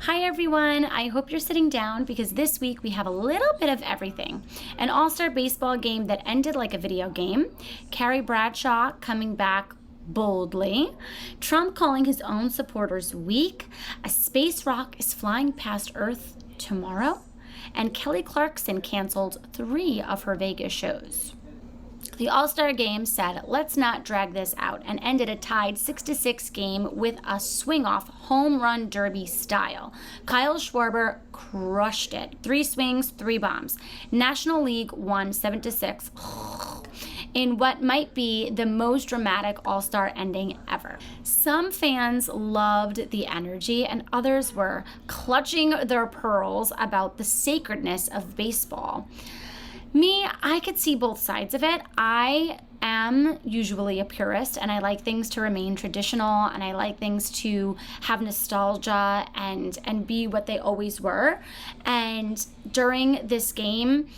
Hi everyone, I hope you're sitting down because this week we have a little bit of everything. An all-star baseball game that ended like a video game, Carrie Bradshaw coming back boldly, Trump calling his own supporters weak, a space rock is flying past Earth tomorrow, and Kelly Clarkson canceled 3 of her Vegas shows. The All-Star game said, let's not drag this out, and ended a tied 6-6 game with a swing-off home run derby style. Kyle Schwarber crushed it. 3 swings, 3 bombs. National League won 7-6 in what might be the most dramatic All-Star ending ever. Some fans loved the energy, and others were clutching their pearls about the sacredness of baseball. Me, I could see both sides of it. I am usually a purist and I like things to remain traditional and I like things to have nostalgia and be what they always were. And during this game,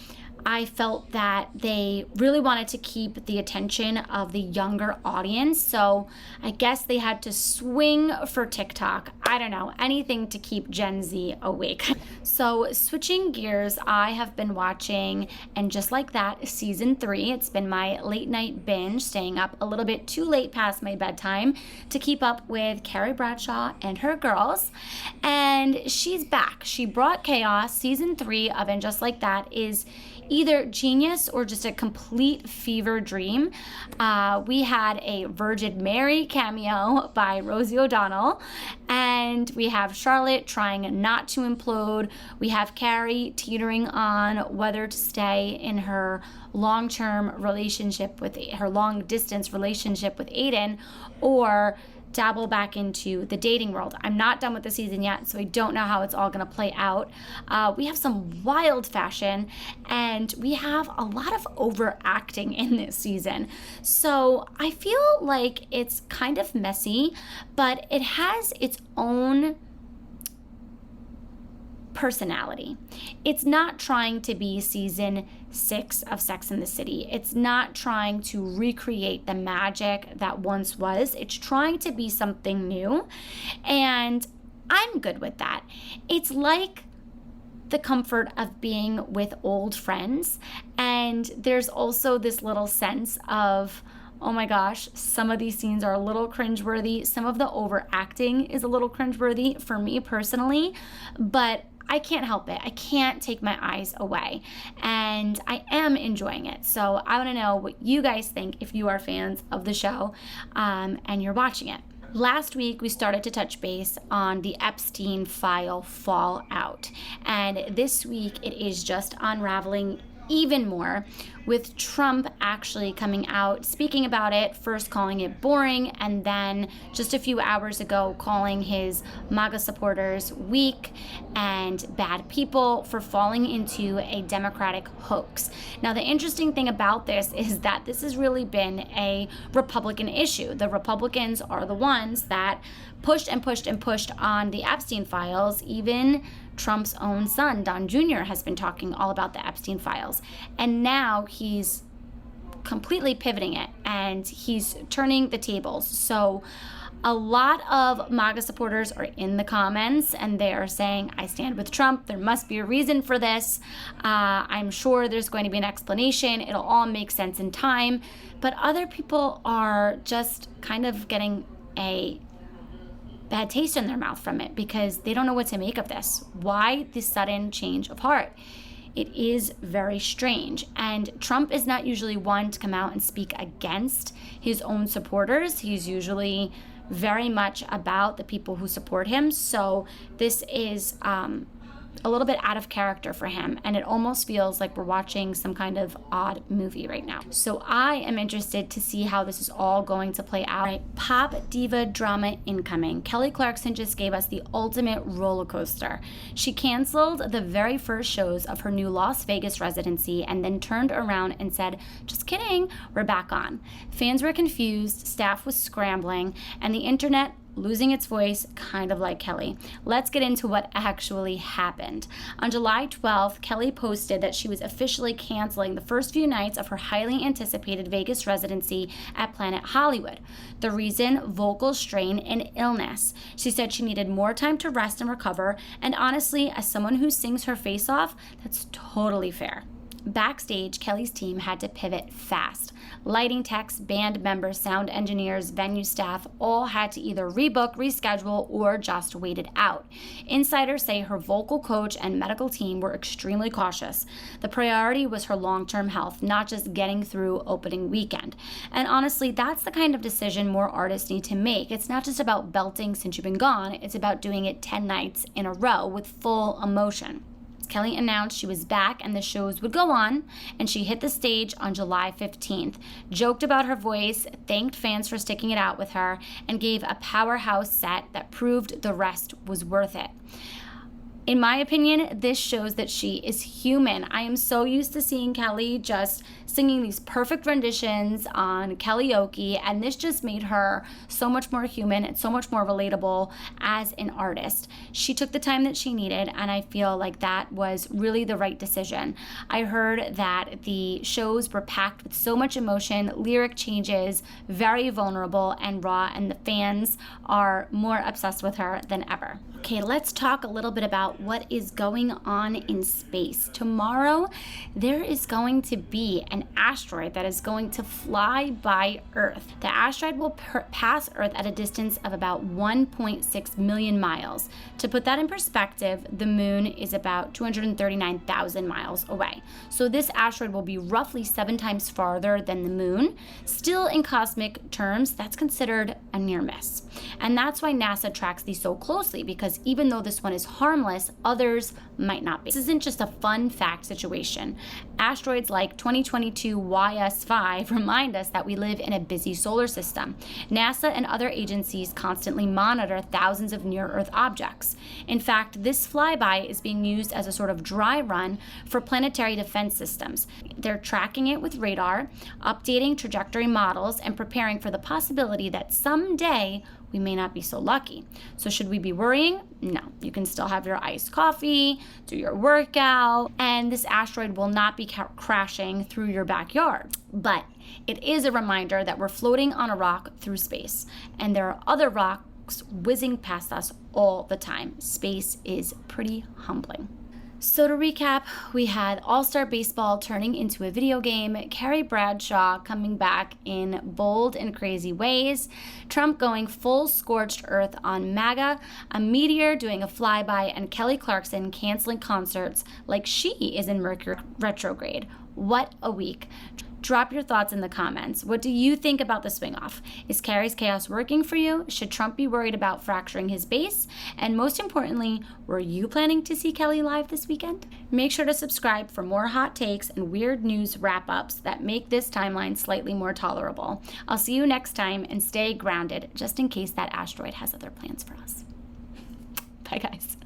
I felt that they really wanted to keep the attention of the younger audience. So I guess they had to swing for TikTok. I don't know, anything to keep Gen Z awake. So switching gears, I have been watching, and just like that, season 3. It's been my late night binge, staying up a little bit too late past my bedtime to keep up with Carrie Bradshaw and her girls. And she's back. She brought chaos. Season 3 of And Just Like That is either genius or just a complete fever dream. We had a Virgin Mary cameo by Rosie O'Donnell, and we have Charlotte trying not to implode. We have Carrie teetering on whether to stay in her long-term relationship with her long-distance relationship with Aiden or dabble back into the dating world. I'm not done with the season yet, so I don't know how it's all going to play out. We have some wild fashion, and we have a lot of overacting in this season. So I feel like it's kind of messy, but it has its own personality. It's not trying to be season 6 of Sex and the City. It's not trying to recreate the magic that once was. It's trying to be something new, and I'm good with that. It's like the comfort of being with old friends, and there's also this little sense of, oh my gosh, some of these scenes are a little cringeworthy. Some of the overacting is a little cringeworthy for me personally, but I can't help it. I can't take my eyes away, and I am enjoying it. So I want to know what you guys think if you are fans of the show and you're watching it. Last week, we started to touch base on the Epstein file fallout, and this week it is just unraveling even more, with Trump actually coming out, speaking about it, first calling it boring, and then just a few hours ago calling his Maga supporters weak and bad people for falling into a Democratic hoax. Now, the interesting thing about this is that this has really been a Republican issue. The Republicans are the ones that pushed and pushed and pushed on the Epstein files. Even Trump's own son, Don Jr., has been talking all about the Epstein files. And now he's completely pivoting it and he's turning the tables. So a lot of MAGA supporters are in the comments and they are saying, I stand with Trump. There must be a reason for this. I'm sure there's going to be an explanation. It'll all make sense in time. But other people are just kind of getting a bad taste in their mouth from it because they don't know what to make of this. Why this sudden change of heart? It is very strange. And Trump is not usually one to come out and speak against his own supporters. He's usually very much about the people who support him. So this is a little bit out of character for him, and it almost feels like we're watching some kind of odd movie right now. So I am interested to see how this is all going to play out. Right, pop diva drama incoming. Kelly Clarkson just gave us the ultimate roller coaster. She canceled the very first shows of her new Las Vegas residency and then turned around and said, just kidding, we're back on. Fans were confused, staff was scrambling, and the internet losing its voice, kind of like Kelly. Let's get into what actually happened. On July 12th, Kelly posted that she was officially canceling the first few nights of her highly anticipated Vegas residency at Planet Hollywood. The reason? Vocal strain and illness. She said she needed more time to rest and recover, and honestly, as someone who sings her face off, that's totally fair. Backstage, Kelly's team had to pivot fast. Lighting techs, band members, sound engineers, venue staff all had to either rebook, reschedule, or just wait it out. Insiders say her vocal coach and medical team were extremely cautious. The priority was her long-term health, not just getting through opening weekend. And honestly, that's the kind of decision more artists need to make. It's not just about belting Since You've Been Gone, it's about doing it 10 nights in a row with full emotion. Kelly announced she was back and the shows would go on, and she hit the stage on July 15th, joked about her voice, thanked fans for sticking it out with her, and gave a powerhouse set that proved the rest was worth it. In my opinion, this shows that she is human. I am so used to seeing Kelly just singing these perfect renditions on karaoke, and this just made her so much more human and so much more relatable as an artist. She took the time that she needed, and I feel like that was really the right decision. I heard that the shows were packed with so much emotion, lyric changes, very vulnerable and raw, and the fans are more obsessed with her than ever. Okay, let's talk a little bit about what is going on in space. Tomorrow, there is going to be an asteroid that is going to fly by Earth. The asteroid will pass Earth at a distance of about 1.6 million miles. To put that in perspective, the moon is about 239,000 miles away. So this asteroid will be roughly 7 times farther than the moon. Still, in cosmic terms, that's considered a near miss. And that's why NASA tracks these so closely, because even though this one is harmless, others might not be. This isn't just a fun fact situation. Asteroids like 2022 YS5 remind us that we live in a busy solar system. NASA and other agencies constantly monitor thousands of near-Earth objects. In fact, this flyby is being used as a sort of dry run for planetary defense systems. They're tracking it with radar, updating trajectory models, and preparing for the possibility that someday we may not be so lucky. So should we be worrying? No. You can still have your iced coffee, do your workout, and this asteroid will not be crashing through your backyard. But it is a reminder that we're floating on a rock through space, and there are other rocks whizzing past us all the time. Space is pretty humbling. So to recap, we had All-Star Baseball turning into a video game, Carrie Bradshaw coming back in bold and crazy ways, Trump going full scorched earth on Maga, a meteor doing a flyby, and Kelly Clarkson canceling concerts like she is in Mercury retrograde. What a week. Drop your thoughts in the comments. What do you think about the swing-off? Is Carrie's chaos working for you? Should Trump be worried about fracturing his base? And most importantly, were you planning to see Kelly live this weekend? Make sure to subscribe for more hot takes and weird news wrap-ups that make this timeline slightly more tolerable. I'll see you next time, and stay grounded, just in case that asteroid has other plans for us. Bye, guys.